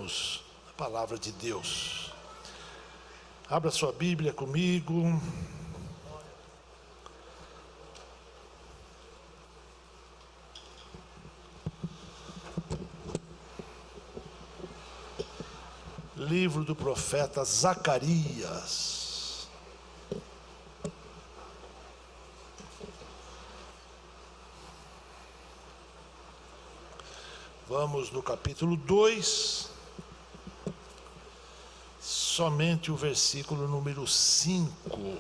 lermos a palavra de Deus. Abra sua Bíblia comigo. Livro do profeta Zacarias. Vamos no capítulo 2, somente o versículo número 5.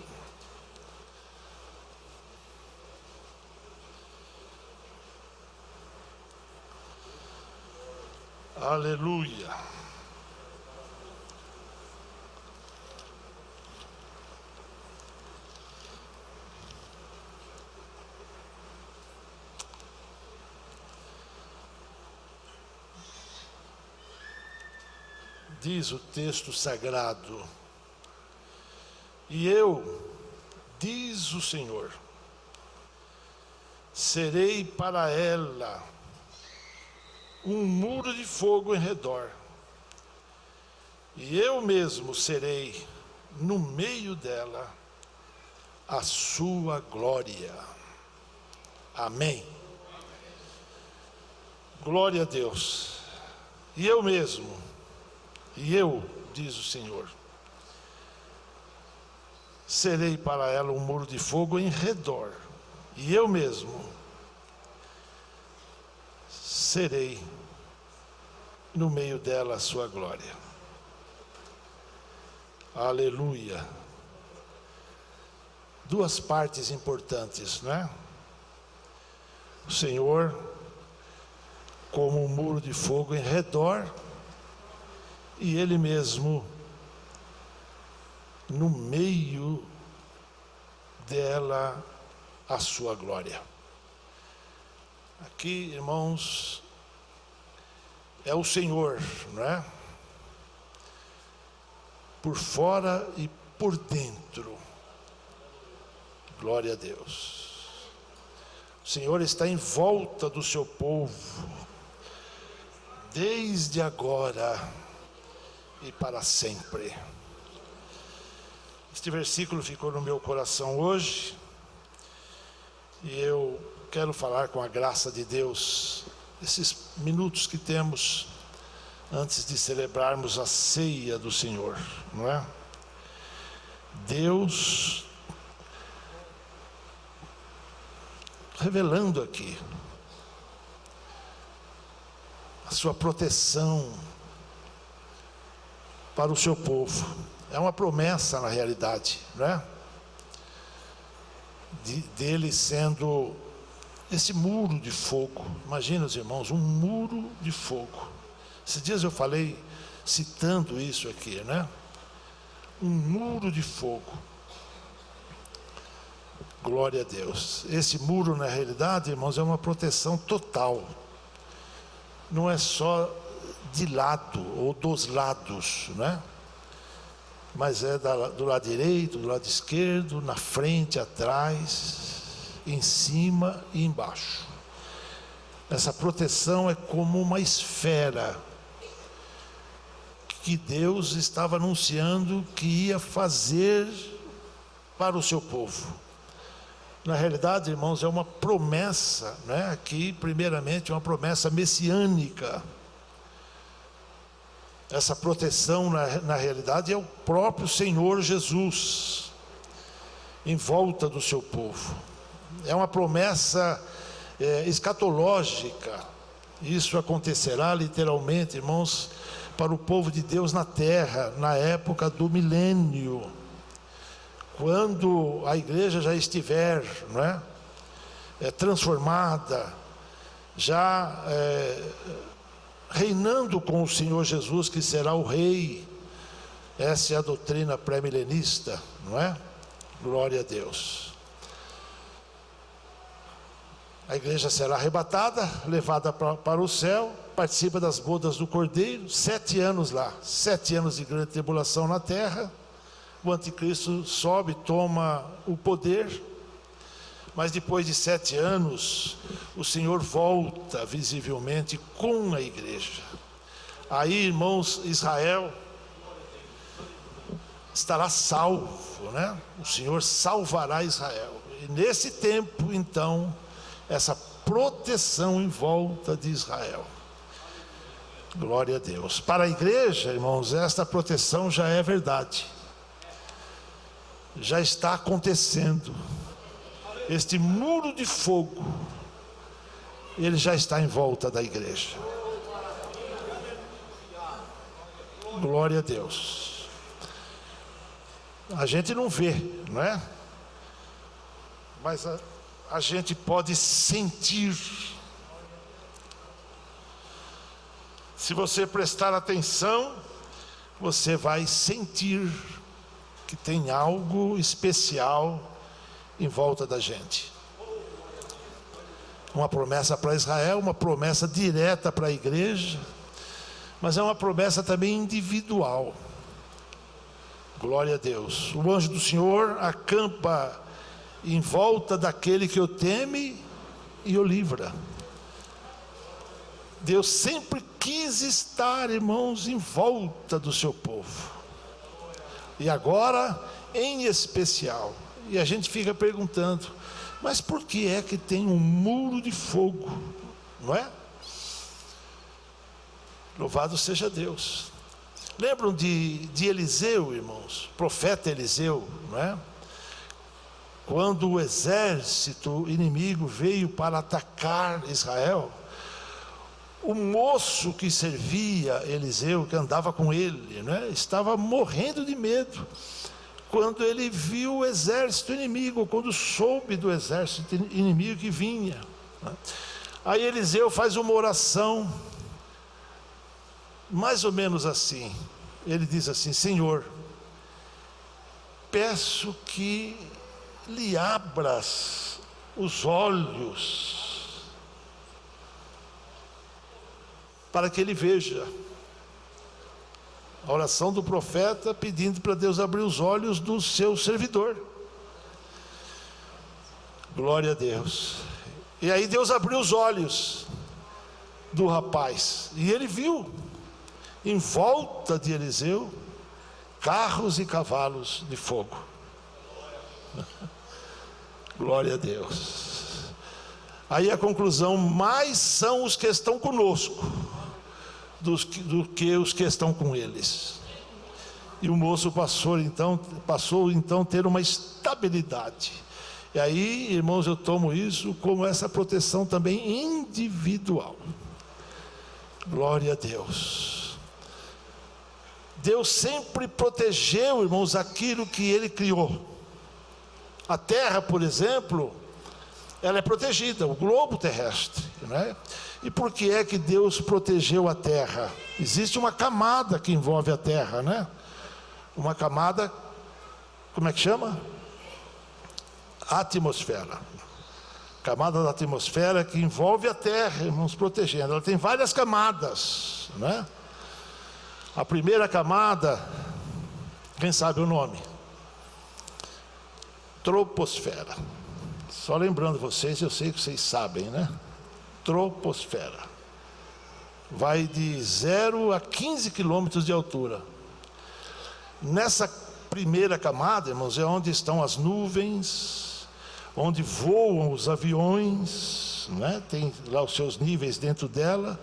Aleluia. Diz o texto sagrado: e eu, diz o Senhor, serei para ela um muro de fogo em redor, e eu mesmo serei no meio dela a sua glória. Amém. Glória a Deus. E eu mesmo, diz o Senhor, serei para ela um muro de fogo em redor, e eu mesmo serei no meio dela a sua glória. Aleluia. Duas partes importantes, não é? O Senhor como um muro de fogo em redor, e Ele mesmo no meio dela a sua glória. Aqui, irmãos, é o Senhor, não é? Por fora e por dentro. Glória a Deus. O Senhor está em volta do seu povo, desde agora e para sempre. Este versículo ficou no meu coração hoje, e eu quero falar com a graça de Deus, esses minutos que temos antes de celebrarmos a ceia do Senhor, não é? Deus revelando aqui a sua proteção para o seu povo. É uma promessa na realidade, né? Dele sendo esse muro de fogo. Imagina, os irmãos, um muro de fogo. Esses dias eu falei, citando isso aqui, né? Um muro de fogo. Glória a Deus. Esse muro, na realidade, irmãos, é uma proteção total. Não é só de lado ou dos lados, né? Mas é do lado direito, do lado esquerdo, na frente, atrás, em cima e embaixo. Essa proteção é como uma esfera que Deus estava anunciando que ia fazer para o seu povo. Na realidade, irmãos, é uma promessa, né? Aqui, primeiramente, uma promessa messiânica. Essa proteção, na realidade, é o próprio Senhor Jesus em volta do seu povo. É uma promessa escatológica. Isso acontecerá literalmente, irmãos, para o povo de Deus na terra, na época do milênio, quando a igreja já estiver, não é? Transformada, já reinando com o Senhor Jesus, que será o rei. Essa é a doutrina pré-milenista, não é? Glória a Deus. A igreja será arrebatada, levada para o céu, participa das bodas do Cordeiro, 7 anos lá, 7 anos de grande tribulação na terra. O anticristo sobe, toma o poder, mas depois de 7 anos, o Senhor volta visivelmente com a igreja. Aí, irmãos, Israel estará salvo, né? O Senhor salvará Israel. E nesse tempo, então, essa proteção em volta de Israel. Glória a Deus. Para a igreja, irmãos, esta proteção já é verdade. Já está acontecendo. Este muro de fogo, ele já está em volta da igreja. Glória a Deus. A gente não vê, não é? Mas a gente pode sentir. Se você prestar atenção, você vai sentir que tem algo especial em volta da gente. Uma promessa para Israel, uma promessa direta para a igreja, mas é uma promessa também individual. Glória a Deus. O anjo do Senhor acampa em volta daquele que o teme e o livra. Deus sempre quis estar, irmãos, em volta do seu povo. E agora, em especial. E a gente fica perguntando, mas por que é que tem um muro de fogo? Não é? Louvado seja Deus. Lembram de Eliseu, irmãos? Profeta Eliseu, não é? Quando o exército inimigo veio para atacar Israel, o moço que servia Eliseu, que andava com ele, né, estava morrendo de medo quando ele viu o exército inimigo, quando soube do exército inimigo que vinha. Aí Eliseu faz uma oração, mais ou menos assim. Ele diz assim: Senhor, peço que lhe abras os olhos, para que ele veja. A oração do profeta pedindo para Deus abrir os olhos do seu servidor. Glória a Deus. E aí Deus abriu os olhos do rapaz, e ele viu em volta de Eliseu carros e cavalos de fogo. Glória a Deus. Aí a conclusão: mais são os que estão conosco do que os que estão com eles. E o moço passou então a ter uma estabilidade. E aí, irmãos, eu tomo isso como essa proteção também individual. Glória a Deus. Deus sempre protegeu, irmãos, aquilo que Ele criou. A terra, por exemplo, ela é protegida, o globo terrestre, né? E por que é que Deus protegeu a terra? Existe uma camada que envolve a terra, né? Uma camada, como é que chama? Atmosfera. Camada da atmosfera que envolve a terra, irmãos, protegendo. Ela tem várias camadas, né? A primeira camada, quem sabe o nome? Troposfera. Só lembrando vocês, eu sei que vocês sabem, né? Troposfera. Vai de 0 a 15 quilômetros de altura. Nessa primeira camada, irmãos, é onde estão as nuvens, onde voam os aviões, né? Tem lá os seus níveis dentro dela,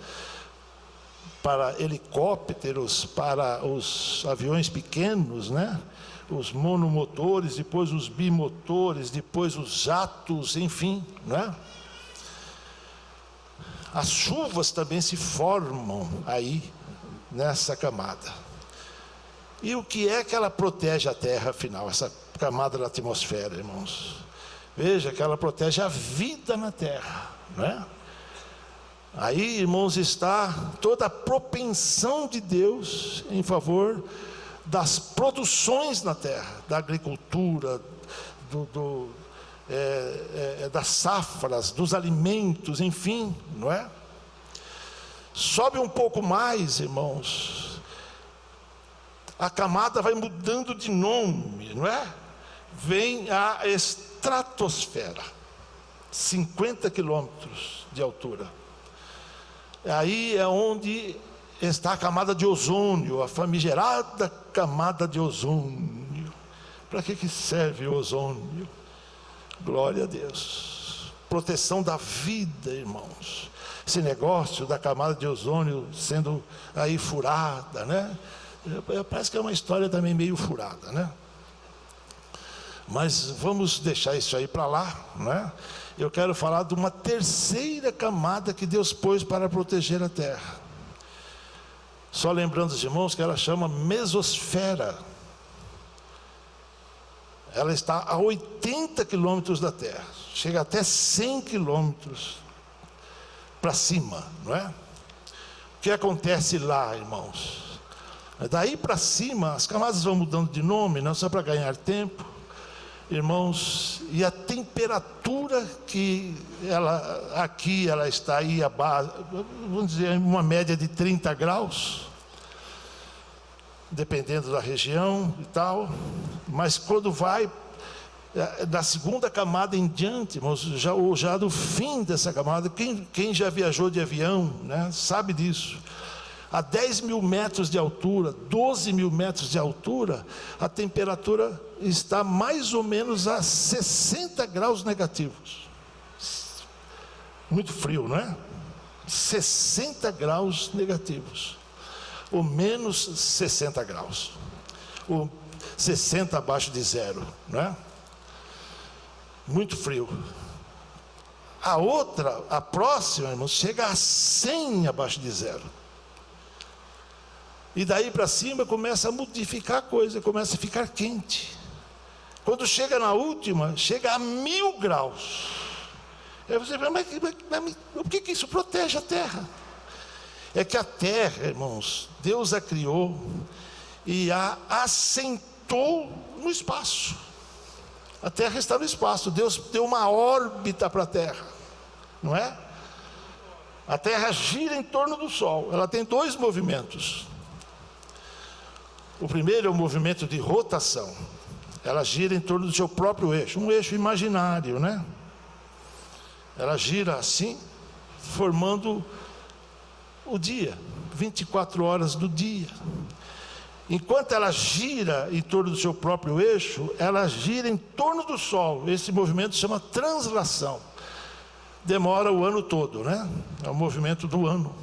para helicópteros, para os aviões pequenos, né? Os monomotores, depois os bimotores, depois os jatos, enfim, né? As chuvas também se formam aí, nessa camada. E o que é que ela protege a terra, afinal, essa camada da atmosfera, irmãos? Veja que ela protege a vida na terra, né? Aí, irmãos, está toda a propensão de Deus em favor das produções na terra, da agricultura, das safras, dos alimentos, enfim, não é? Sobe um pouco mais, irmãos, a camada vai mudando de nome, não é? Vem a estratosfera, 50 quilômetros de altura. Aí é onde está a camada de ozônio, a famigerada camada de ozônio. Para que serve o ozônio? Glória a Deus. Proteção da vida, irmãos. Esse negócio da camada de ozônio sendo aí furada, né? Parece que é uma história também meio furada, né? Mas vamos deixar isso aí para lá, né? Eu quero falar de uma terceira camada que Deus pôs para proteger a terra. Só lembrando os irmãos que ela chama mesosfera. Ela está a 80 quilômetros da terra, chega até 100 quilômetros para cima, não é? O que acontece lá, irmãos? Daí para cima, as camadas vão mudando de nome, não só para ganhar tempo, irmãos, e a temperatura que ela está aí abaixo, vamos dizer, uma média de 30 graus, dependendo da região e tal, mas quando vai da segunda camada em diante, irmãos, já do fim dessa camada, quem já viajou de avião, né, sabe disso. A 10 mil metros de altura, 12 mil metros de altura, a temperatura está mais ou menos a 60 graus negativos. Muito frio, não é? 60 graus negativos. Ou menos 60 graus. Ou 60 abaixo de zero, não é? Muito frio. A próxima, irmãos, chega a 100 abaixo de zero. E daí para cima começa a modificar a coisa, começa a ficar quente. Quando chega na última, chega a 1000 graus. Aí você fala, mas por que isso protege a terra? É que a terra, irmãos, Deus a criou e a assentou no espaço. A terra está no espaço, Deus deu uma órbita para a terra, não é? A terra gira em torno do sol, ela tem dois movimentos. O primeiro é o movimento de rotação. Ela gira em torno do seu próprio eixo, um eixo imaginário, né? Ela gira assim, formando o dia, 24 horas do dia. Enquanto ela gira em torno do seu próprio eixo, ela gira em torno do Sol. Esse movimento se chama translação. Demora o ano todo, né? É o movimento do ano.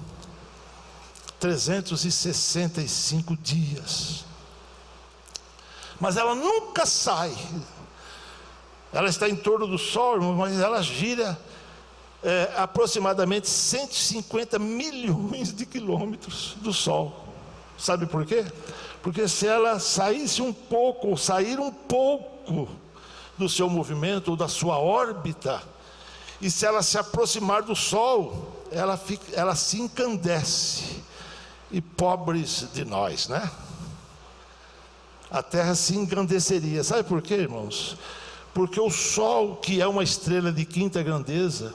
365 dias. Mas ela nunca sai. Ela está em torno do Sol, mas ela gira aproximadamente 150 milhões de quilômetros do Sol. Sabe por quê? Porque se ela saísse um pouco, ou sair um pouco do seu movimento, ou da sua órbita, e se ela se aproximar do Sol, ela se encandece. E pobres de nós, né? A Terra se engrandeceria. Sabe por quê, irmãos? Porque o Sol, que é uma estrela de quinta grandeza,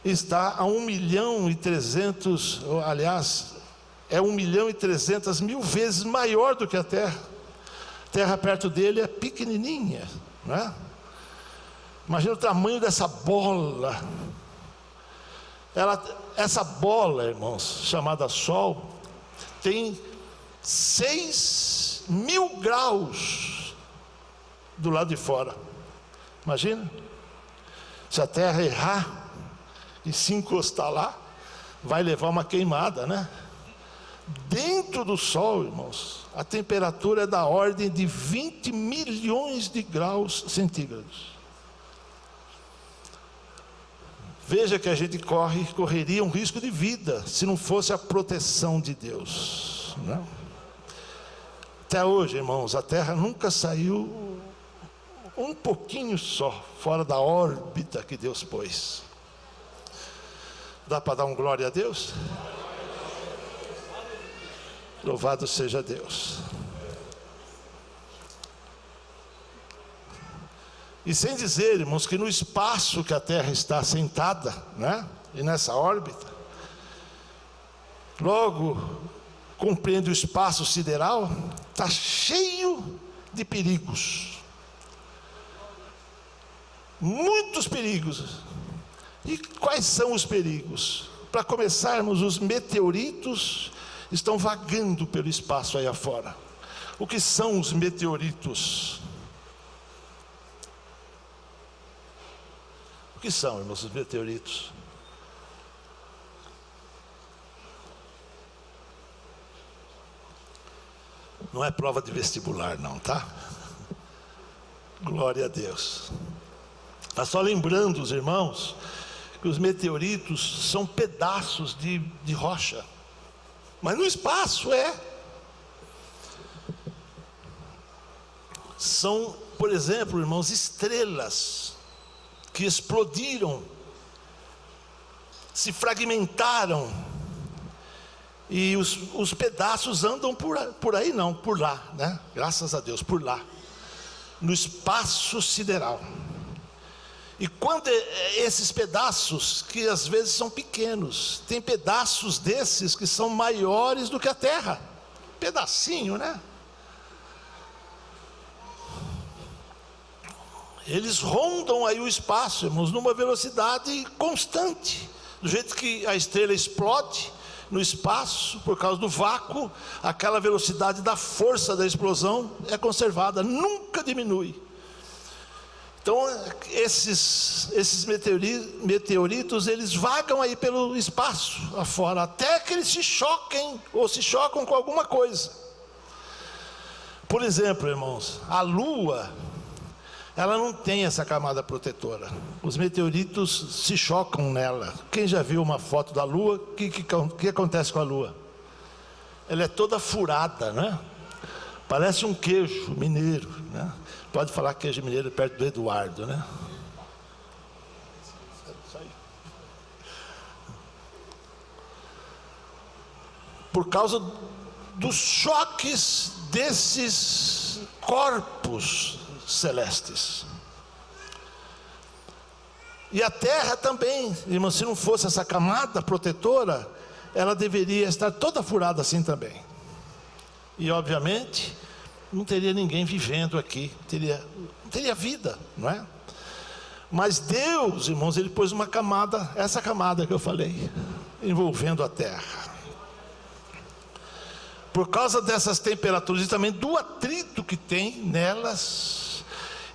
está a 1.300.000, aliás, é 1.300.000 vezes maior do que a Terra. A Terra perto dele é pequenininha, né? Imagina o tamanho dessa bola. Essa bola, irmãos, chamada Sol, tem 6.000 graus do lado de fora. Imagina, se a Terra errar e se encostar lá, vai levar uma queimada, né? Dentro do Sol, irmãos, a temperatura é da ordem de 20 milhões de graus centígrados. Veja que a gente correria um risco de vida se não fosse a proteção de Deus, né? Até hoje, irmãos, a Terra nunca saiu um pouquinho só fora da órbita que Deus pôs. Dá para dar um glória a Deus? Louvado seja Deus. E sem dizer, irmãos, que no espaço que a Terra está assentada, né? E nessa órbita, logo compreende o espaço sideral, está cheio de perigos. Muitos perigos. E quais são os perigos? para começarmos, os meteoritos estão vagando pelo espaço aí afora. O que são os meteoritos? O que são, irmãos, os meteoritos? Não é prova de vestibular não, tá? Glória a Deus. Está só lembrando os irmãos que os meteoritos são pedaços de rocha. Mas no espaço são, por exemplo, irmãos, estrelas que explodiram, se fragmentaram, e os pedaços andam por aí não, por lá, né? Graças a Deus, por lá, no espaço sideral. E quando esses pedaços, que às vezes são pequenos, tem pedaços desses que são maiores do que a Terra, pedacinho, né? Eles rondam aí o espaço, irmãos, numa velocidade constante. Do jeito que a estrela explode no espaço, por causa do vácuo, aquela velocidade da força da explosão é conservada, nunca diminui. Então, esses meteoritos, eles vagam aí pelo espaço afora, até que eles se choquem, ou se chocam com alguma coisa. Por exemplo, irmãos, a Lua, ela não tem essa camada protetora. Os meteoritos se chocam nela. Quem já viu uma foto da Lua, o que acontece com a Lua? Ela é toda furada, né? Parece um queijo mineiro, né? Pode falar queijo mineiro perto do Eduardo, né? Por causa dos choques desses corpos celestes. E a Terra também, irmão, se não fosse essa camada protetora, ela deveria estar toda furada assim também. E obviamente não teria ninguém vivendo aqui, não teria vida, não é? Mas Deus, irmãos, Ele pôs uma camada, essa camada que eu falei, envolvendo a Terra. Por causa dessas temperaturas e também do atrito que tem nelas,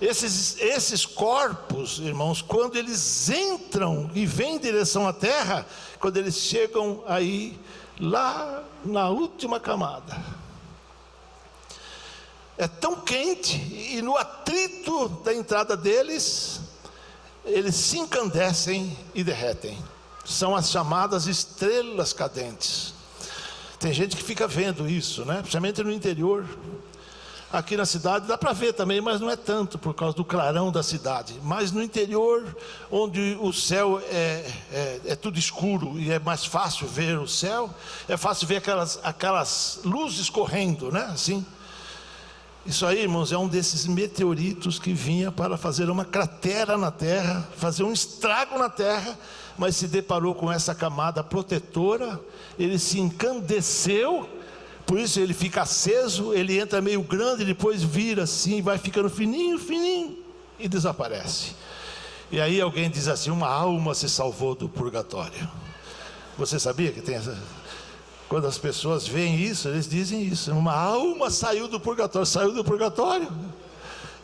esses corpos, irmãos, quando eles entram e vêm em direção à Terra, quando eles chegam aí, lá na última camada, é tão quente, e no atrito da entrada deles, eles se incandescem e derretem. São as chamadas estrelas cadentes. Tem gente que fica vendo isso, né? Principalmente no interior. Aqui na cidade dá para ver também, mas não é tanto por causa do clarão da cidade. Mas no interior, onde o céu é tudo escuro e é mais fácil ver o céu, é fácil ver aquelas luzes correndo, né? Assim. Isso aí, irmãos, é um desses meteoritos que vinha para fazer uma cratera na terra, fazer um estrago na terra, mas se deparou com essa camada protetora, ele se encandeceu, por isso ele fica aceso, ele entra meio grande, depois vira assim, vai ficando fininho, e desaparece. E aí alguém diz assim, uma alma se salvou do purgatório. Você sabia que tem essa... Quando as pessoas veem isso, eles dizem isso, uma alma saiu do purgatório,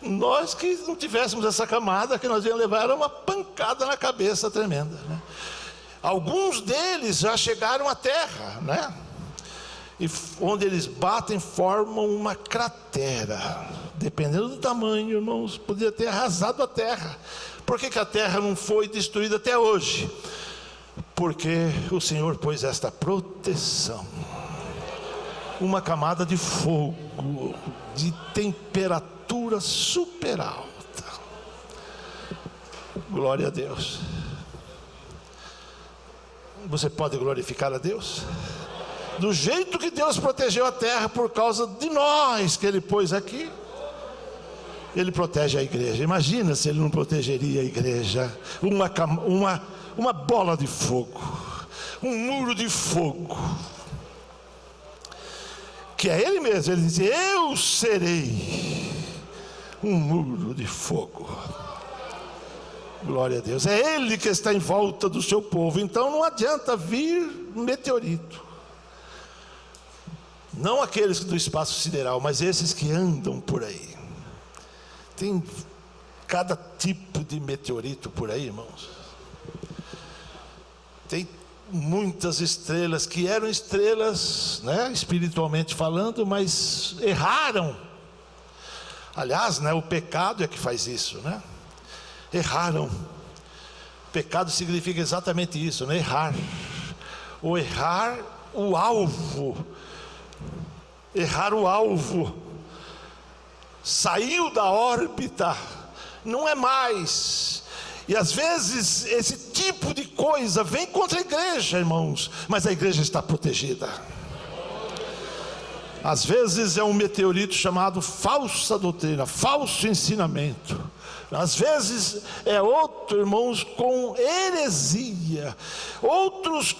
nós que não tivéssemos essa camada, que nós íamos levar uma pancada na cabeça tremenda, né? Alguns deles já chegaram à terra, né? E onde eles batem, formam uma cratera, dependendo do tamanho, irmãos, poderia ter arrasado a terra. Por que a terra não foi destruída até hoje? Porque o Senhor pôs esta proteção, uma camada de fogo, de temperatura super alta. Glória a Deus. Você pode glorificar a Deus? Do jeito que Deus protegeu a terra por causa de nós que Ele pôs aqui, Ele protege a igreja. Imagina se Ele não protegeria a igreja. Uma bola de fogo, um muro de fogo, que é Ele mesmo. Ele diz, eu serei um muro de fogo. Glória a Deus. É Ele que está em volta do seu povo. Então não adianta vir meteorito. Não aqueles do espaço sideral, mas esses que andam por aí. Tem cada tipo de meteorito por aí, irmãos. Tem muitas estrelas que eram estrelas, né, espiritualmente falando, mas erraram. Aliás, né, o pecado é que faz isso, né? Erraram. Pecado significa exatamente isso, né? Errar. Ou errar o alvo. Errar o alvo. Saiu da órbita. Não é mais. E às vezes esse tipo de coisa vem contra a igreja, irmãos, mas a igreja está protegida. Às vezes é um meteorito chamado falsa doutrina, falso ensinamento. Às vezes é outro, irmãos, com heresia. Outros,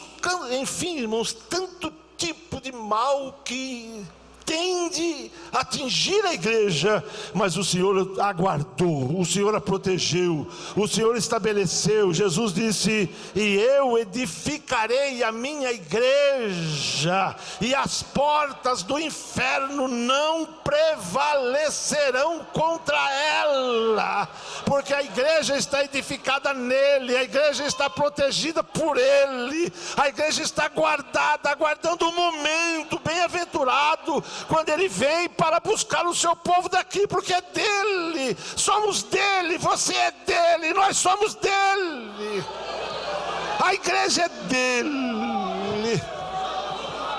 enfim, irmãos, tanto tipo de mal que tende a atingir a igreja, mas o Senhor aguardou, o Senhor a protegeu, o Senhor estabeleceu. Jesus disse: e eu edificarei a minha igreja, e as portas do inferno não prevalecerão contra ela, porque a igreja está edificada nele, a igreja está protegida por ele, a igreja está guardada, aguardando um momento bem-aventurado, quando ele vem para buscar o seu povo daqui, porque é dele, somos dele, você é dele, nós somos dele, a igreja é dele,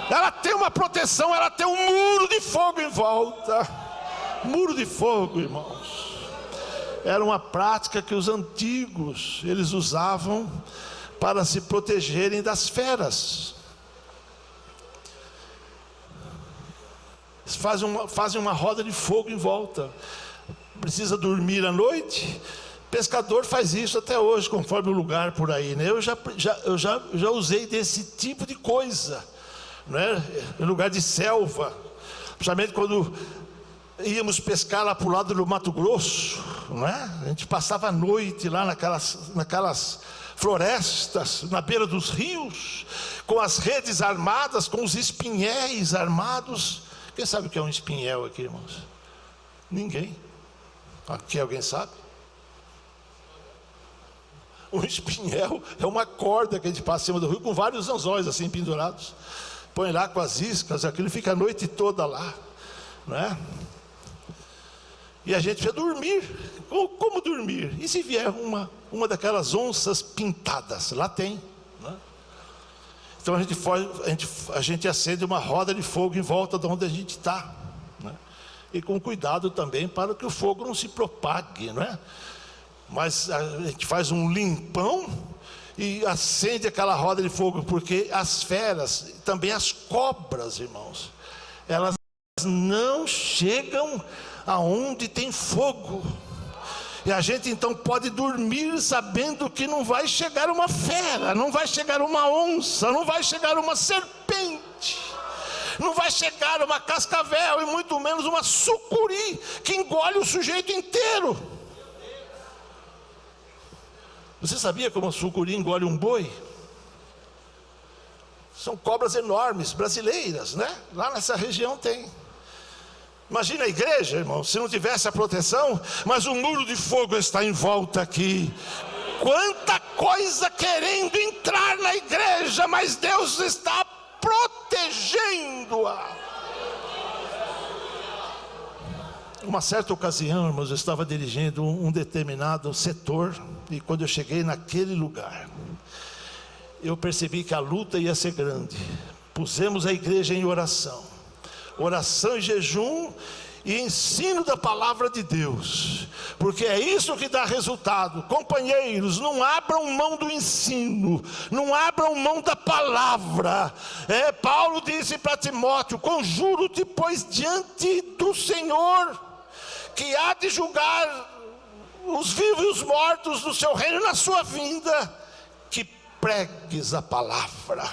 ela tem uma proteção, ela tem um muro de fogo em volta. Muro de fogo, irmãos, era uma prática que os antigos eles usavam para se protegerem das feras. Fazem uma roda de fogo em volta. Precisa dormir à noite. Pescador faz isso até hoje, conforme o lugar por aí, né? Eu já usei desse tipo de coisa, né? Em lugar de selva, principalmente quando íamos pescar lá para o lado do Mato Grosso, né? A gente passava a noite lá naquelas florestas, na beira dos rios, com as redes armadas, com os espinhéis armados. Quem sabe o que é um espinhel aqui, irmãos? Ninguém. Aqui alguém sabe? Um espinhel é uma corda que a gente passa em cima do rio com vários anzóis assim pendurados. Põe lá com as iscas, aquilo fica a noite toda lá, né? E a gente precisa dormir. Como dormir? E se vier uma daquelas onças pintadas? Lá tem, né? Então a gente acende uma roda de fogo em volta de onde a gente está, né? E com cuidado também para que o fogo não se propague, não é? Mas a gente faz um limpão e acende aquela roda de fogo, porque as feras, também as cobras, irmãos, elas não chegam aonde tem fogo. E a gente então pode dormir sabendo que não vai chegar uma fera, não vai chegar uma onça, não vai chegar uma serpente, não vai chegar uma cascavel e muito menos uma sucuri que engole o sujeito inteiro. Você sabia como a sucuri engole um boi? São cobras enormes, brasileiras, né? Lá nessa região tem. Imagina a igreja, irmão, se não tivesse a proteção, mas o muro de fogo está em volta aqui. Quanta coisa querendo entrar na igreja, mas Deus está protegendo-a. Uma certa ocasião, irmãos, eu estava dirigindo um determinado setor, e quando eu cheguei naquele lugar, eu percebi que a luta ia ser grande. Pusemos a igreja em oração e jejum e ensino da palavra de Deus, porque é isso que dá resultado. Companheiros, não abram mão do ensino, não abram mão da palavra. Paulo disse para Timóteo: conjuro-te, pois, diante do Senhor, que há de julgar os vivos e os mortos do seu reino na sua vinda, que pregues a palavra,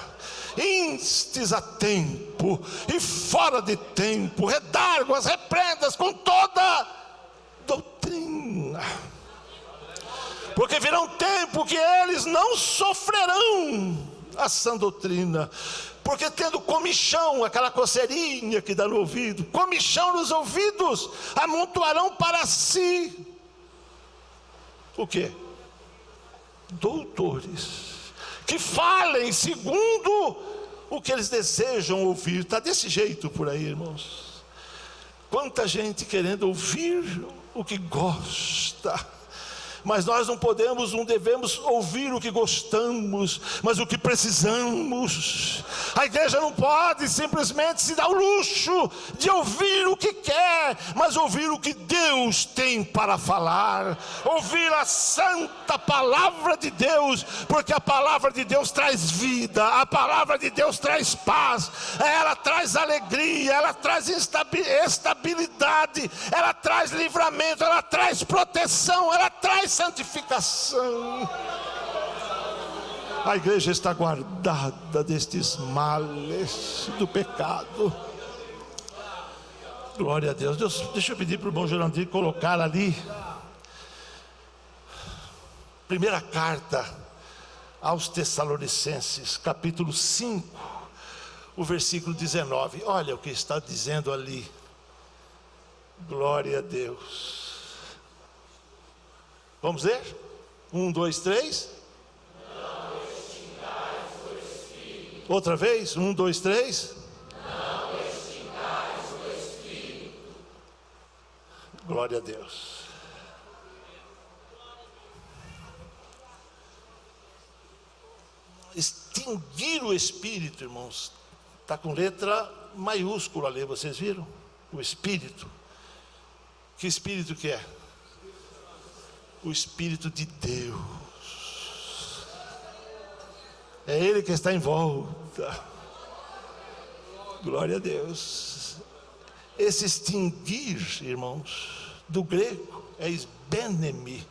instes a tempo e fora de tempo, redarguas, reprendas com toda doutrina. Porque virá um tempo que eles não sofrerão a sã doutrina, porque tendo comichão, aquela coceirinha que dá no ouvido, comichão nos ouvidos, amontoarão para si o quê? Doutores, que falem segundo o que eles desejam ouvir. Está desse jeito por aí, irmãos. Quanta gente querendo ouvir o que gosta. Mas nós não podemos, não devemos ouvir o que gostamos, mas o que precisamos. A igreja não pode simplesmente se dar o luxo de ouvir o que quer, mas ouvir o que Deus tem para falar. Ouvir a santa palavra de Deus, porque a palavra de Deus traz vida, a palavra de Deus traz paz, ela traz alegria, ela traz estabilidade, ela traz livramento, ela traz proteção, ela traz santificação. A igreja está guardada destes males do pecado. Glória a Deus. Deixa eu pedir para o irmão Jurandir colocar ali primeira carta aos Tessalonicenses, capítulo 5, o versículo 19. Olha o que está dizendo ali. Glória a Deus. Vamos ler? 1, 2, 3. Não extingais o Espírito. Outra vez? 1, 2, 3. Não extingais o Espírito. Glória a Deus. Extinguir o Espírito, irmãos, está com letra maiúscula ali, vocês viram? O Espírito. Que Espírito que é? O Espírito de Deus. É Ele que está em volta. Glória a Deus. Esse extinguir, irmãos, do grego é esbenemi.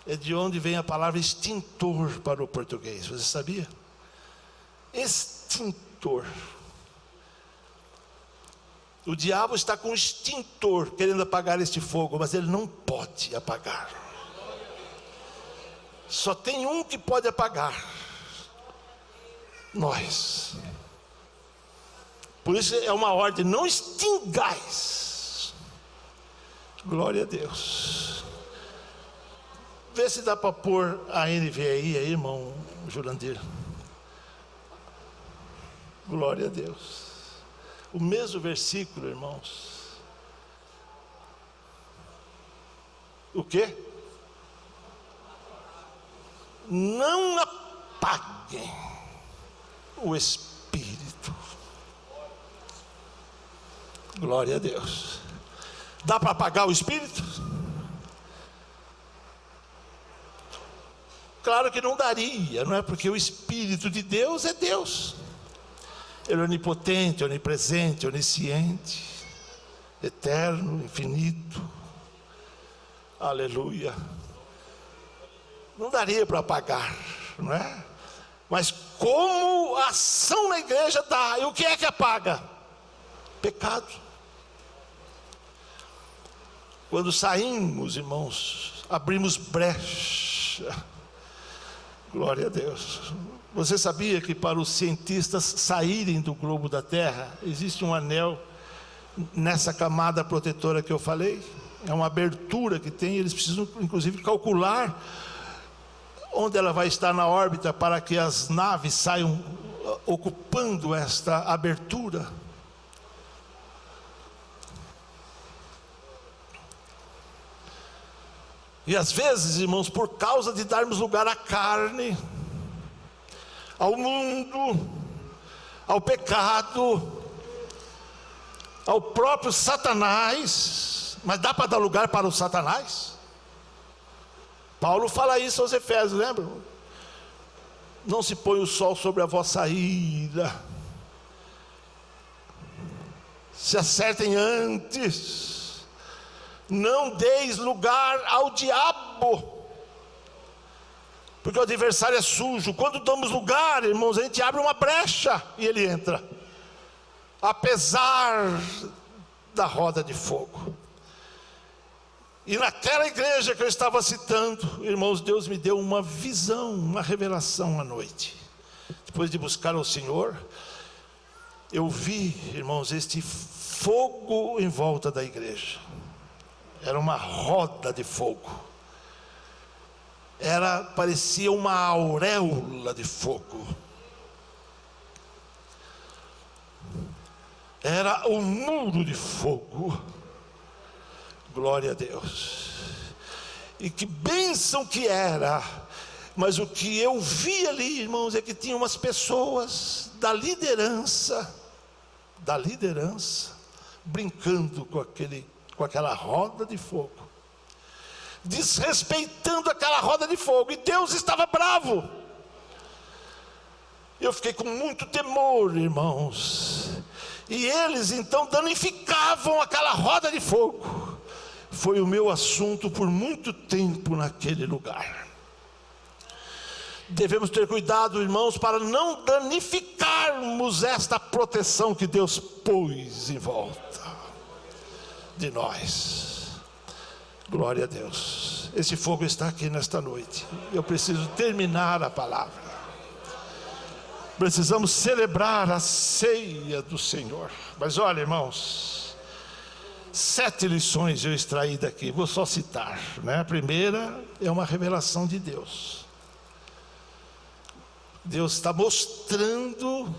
É de onde vem a palavra extintor para o português. Você sabia? Extintor. O diabo está com um extintor querendo apagar este fogo, mas ele não pode apagar. Só tem um que pode apagar: nós. Por isso é uma ordem: não extingais. Glória a Deus. Vê se dá para pôr a NVI aí, irmão Jurandir. Glória a Deus. O mesmo versículo, irmãos. O quê? Não apaguem o Espírito. Glória a Deus. Dá para apagar o Espírito? Claro que não daria, não é? Porque o Espírito de Deus é Deus. Ele é onipotente, onipresente, onisciente, eterno, infinito. Aleluia. Não daria para apagar, não é? Mas como a ação na igreja dá. E o que é que apaga? Pecado. Quando saímos, irmãos, abrimos brecha. Glória a Deus. Você sabia que para os cientistas saírem do globo da Terra, existe um anel nessa camada protetora que eu falei? É uma abertura que tem, eles precisam inclusive calcular onde ela vai estar na órbita para que as naves saiam ocupando esta abertura. E às vezes, irmãos, por causa de darmos lugar à carne, ao mundo, ao pecado, ao próprio Satanás. Mas dá para dar lugar para o Satanás? Paulo fala isso aos Efésios, lembram? Não se põe o sol sobre a vossa ira. Se acertem antes. Não deis lugar ao diabo. Porque o adversário é sujo. Quando damos lugar, irmãos, a gente abre uma brecha e ele entra. Apesar da roda de fogo. E naquela igreja que eu estava citando, irmãos, Deus me deu uma visão, uma revelação à noite. Depois de buscar ao Senhor, eu vi, irmãos, este fogo em volta da igreja. Era uma roda de fogo. Parecia uma auréola de fogo. Era um muro de fogo. Glória a Deus. E que bênção que era. Mas o que eu vi ali, irmãos, é que tinha umas pessoas da liderança, brincando com aquela roda de fogo, desrespeitando aquela roda de fogo, e Deus estava bravo. Eu fiquei com muito temor, irmãos, e eles então danificavam aquela roda de fogo. Foi o meu assunto por muito tempo naquele lugar. Devemos ter cuidado, irmãos, para não danificarmos esta proteção que Deus pôs em volta de nós. Glória a Deus. Esse fogo está aqui nesta noite. Eu preciso terminar a palavra. Precisamos celebrar a ceia do Senhor. Mas olha, irmãos, 7 lições eu extraí daqui. Vou só citar, né? A primeira é uma revelação de Deus. Deus está mostrando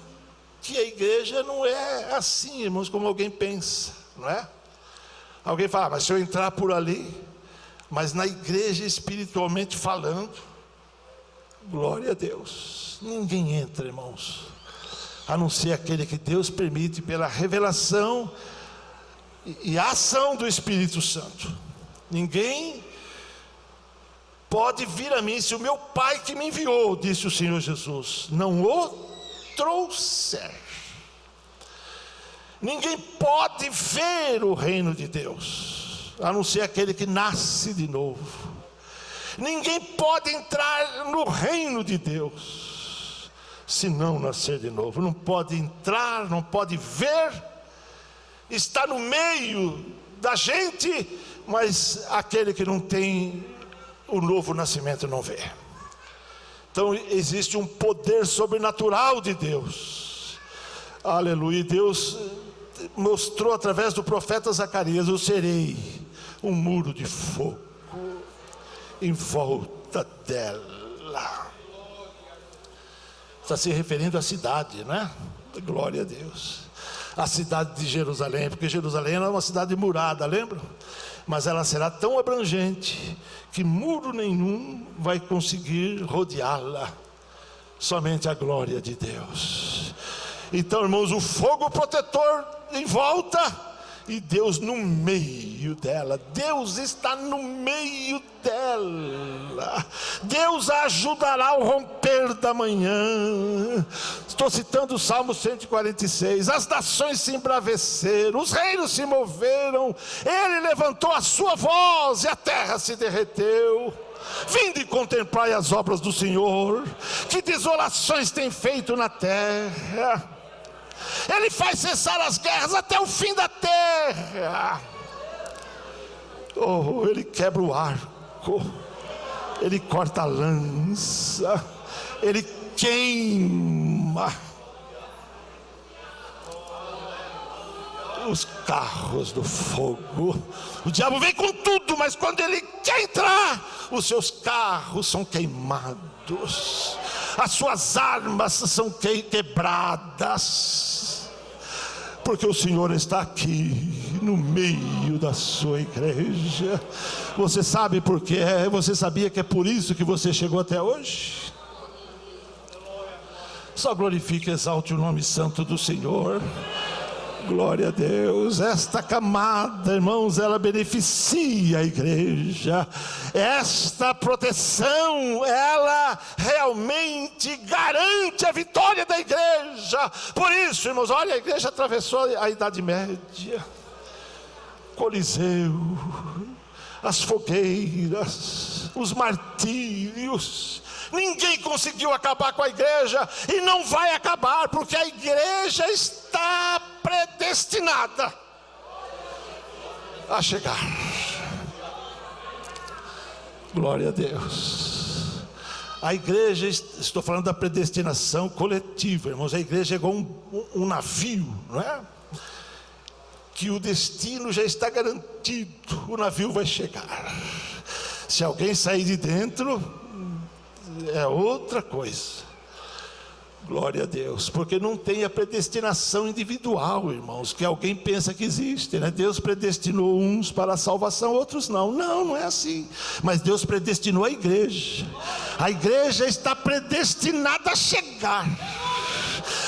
que a igreja não é assim, irmãos, como alguém pensa, não é? Alguém fala, mas se eu entrar por ali, mas na igreja espiritualmente falando, glória a Deus, ninguém entra, irmãos, a não ser aquele que Deus permite pela revelação e a ação do Espírito Santo. Ninguém pode vir a mim se o meu Pai que me enviou, disse o Senhor Jesus, não o trouxer. Ninguém pode ver o reino de Deus, a não ser aquele que nasce de novo. Ninguém pode entrar no reino de Deus, se não nascer de novo. Não pode entrar, não pode ver, está no meio da gente, mas aquele que não tem o novo nascimento não vê. Então existe um poder sobrenatural de Deus. Aleluia. Deus mostrou através do profeta Zacarias: eu serei um muro de fogo em volta dela. Está se referindo à cidade, né? Glória a Deus. A cidade de Jerusalém, porque Jerusalém era uma cidade murada, lembram? Mas ela será tão abrangente que muro nenhum vai conseguir rodeá-la, somente a glória de Deus. Então, irmãos, o fogo protetor em volta e Deus no meio dela. Deus está no meio dela. Deus a ajudará ao romper da manhã. Estou citando o Salmo 146. As nações se embraveceram, os reinos se moveram, ele levantou a sua voz e a terra se derreteu. Vinde e contemplai as obras do Senhor, que desolações tem feito na terra. Ele faz cessar as guerras até o fim da terra. Oh, ele quebra o arco, ele corta a lança, ele queima os carros do fogo. O diabo vem com tudo, mas quando ele quer entrar, os seus carros são queimados, as suas armas são quebradas, porque o Senhor está aqui no meio da sua igreja. Você sabe por quê? Você sabia que é por isso que você chegou até hoje? Só glorifique e exalte o nome santo do Senhor. Glória a Deus. Esta camada, irmãos, ela beneficia a igreja. Esta proteção, ela realmente garante a vitória da igreja. Por isso, irmãos, olha, a igreja atravessou a Idade Média, Coliseu, as fogueiras, os martírios. Ninguém conseguiu acabar com a igreja e não vai acabar, porque a igreja está predestinada a chegar. Glória a Deus. A igreja, estou falando da predestinação coletiva, irmãos. A igreja é igual um navio, não é? Que o destino já está garantido, o navio vai chegar. Se alguém sair de dentro, é outra coisa. Glória a Deus, porque não tem a predestinação individual, irmãos, que alguém pensa que existe, né? Deus predestinou uns para a salvação, outros não. Não é assim. Mas Deus predestinou a igreja. A igreja está predestinada a chegar.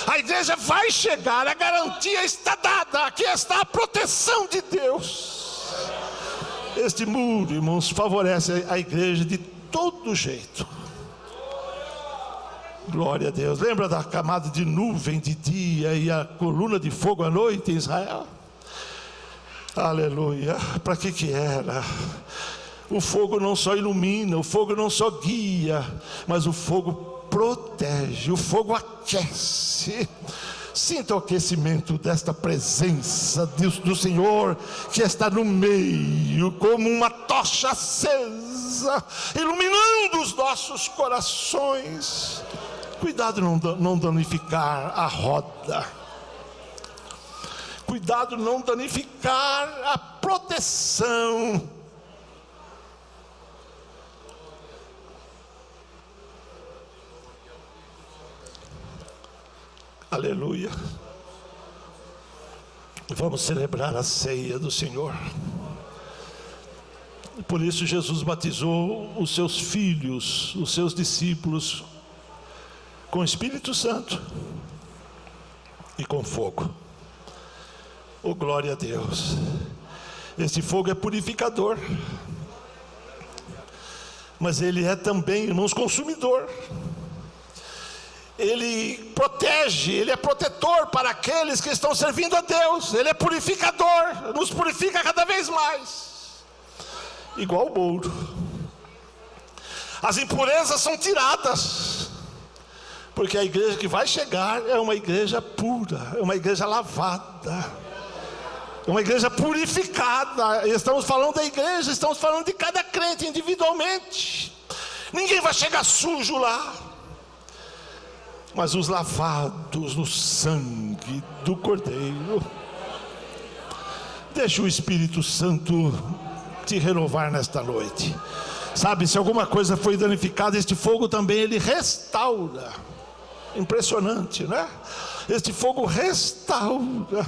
A igreja vai chegar, a garantia está dada. Aqui está a proteção de Deus. Este muro, irmãos, favorece a igreja de todo jeito. Glória a Deus. Lembra da camada de nuvem de dia e a coluna de fogo à noite em Israel? Aleluia. Para que era? O fogo não só ilumina, o fogo não só guia, mas o fogo protege, o fogo aquece. Sinta o aquecimento desta presença do Senhor, que está no meio, como uma tocha acesa, iluminando os nossos corações. Cuidado não danificar a roda. Cuidado não danificar a proteção. Aleluia. Vamos celebrar a ceia do Senhor. Por isso Jesus batizou os seus filhos, os seus discípulos, com o Espírito Santo e com fogo. Oh, glória a Deus. Este fogo é purificador, mas ele é também, irmãos, consumidor. Ele protege, ele é protetor para aqueles que estão servindo a Deus. Ele é purificador, nos purifica cada vez mais, igual o ouro. As impurezas são tiradas, porque a igreja que vai chegar é uma igreja pura, é uma igreja lavada, é uma igreja purificada. Estamos falando da igreja, estamos falando de cada crente individualmente. Ninguém vai chegar sujo lá, mas os lavados no sangue do Cordeiro. Deixa o Espírito Santo te renovar nesta noite. Sabe, se alguma coisa foi danificada, este fogo também ele restaura. Impressionante, né? Este fogo restaura,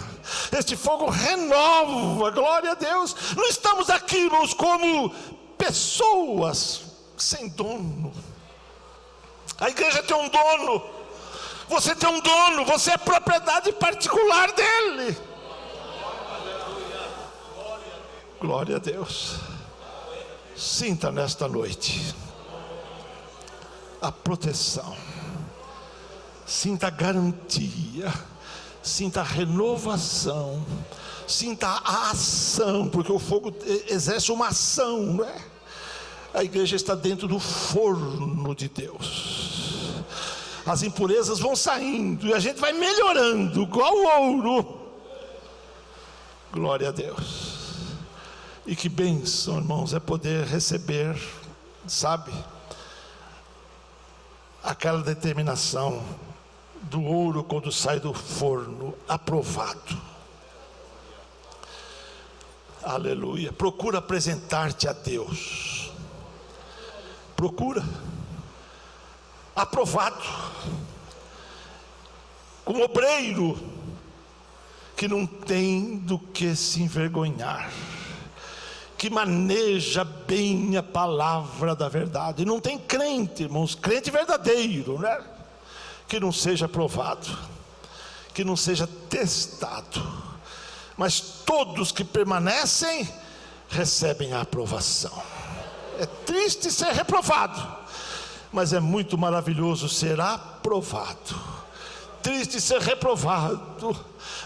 este fogo renova. Glória a Deus. Não estamos aqui, irmãos, como pessoas sem dono. A igreja tem um dono. Você tem um dono, você é propriedade particular dele. Glória a Deus. Sinta nesta noite a proteção, sinta a garantia, sinta a renovação, sinta a ação, porque o fogo exerce uma ação, não é? A igreja está dentro do forno de Deus. As impurezas vão saindo e a gente vai melhorando, igual o ouro. Glória a Deus. E que bênção, irmãos, é poder receber, sabe, aquela determinação do ouro quando sai do forno, aprovado. Aleluia. Procura apresentar-te a Deus. Procura. Aprovado. Um obreiro que não tem do que se envergonhar, que maneja bem a palavra da verdade. Não tem crente, irmãos, crente verdadeiro, né? Que não seja aprovado, que não seja testado, mas todos que permanecem recebem a aprovação. É triste ser reprovado, mas é muito maravilhoso ser aprovado. Triste ser reprovado,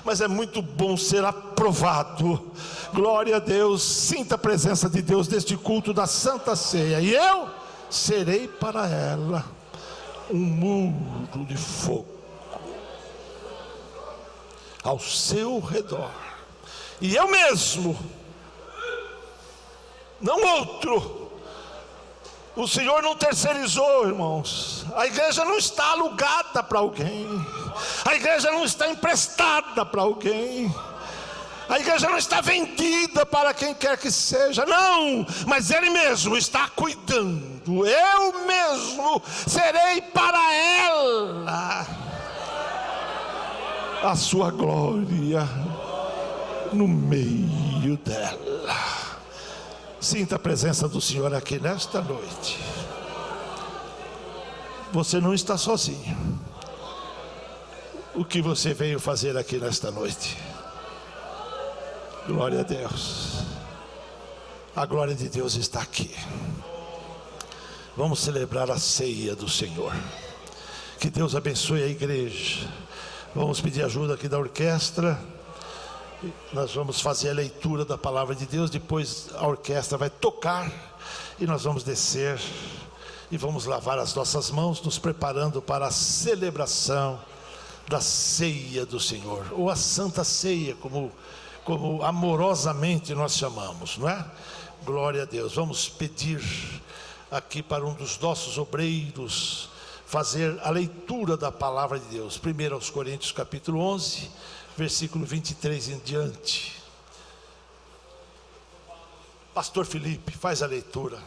mas é muito bom ser aprovado. Glória a Deus. Sinta a presença de Deus neste culto da Santa Ceia, e eu serei para ela um muro de fogo ao seu redor, e eu mesmo, não outro, O Senhor não terceirizou, irmãos. A igreja não está alugada para alguém. A igreja não está emprestada para alguém. A igreja não está vendida para quem quer que seja. Não, mas Ele mesmo está cuidando. Eu mesmo serei para ela a sua glória no meio dela. Sinta a presença do Senhor aqui nesta noite. Você não está sozinho. O que você veio fazer aqui nesta noite? Glória a Deus. A glória de Deus está aqui. Vamos celebrar a ceia do Senhor. Que Deus abençoe a igreja. Vamos pedir ajuda aqui da orquestra. Nós vamos fazer a leitura da palavra de Deus. Depois a orquestra vai tocar e nós vamos descer e vamos lavar as nossas mãos, nos preparando para a celebração da ceia do Senhor, ou a Santa Ceia, como amorosamente nós chamamos, não é? Glória a Deus. Vamos pedir aqui para um dos nossos obreiros fazer a leitura da palavra de Deus. 1 aos Coríntios capítulo 11, versículo 23 em diante. Pastor Felipe, faz a leitura.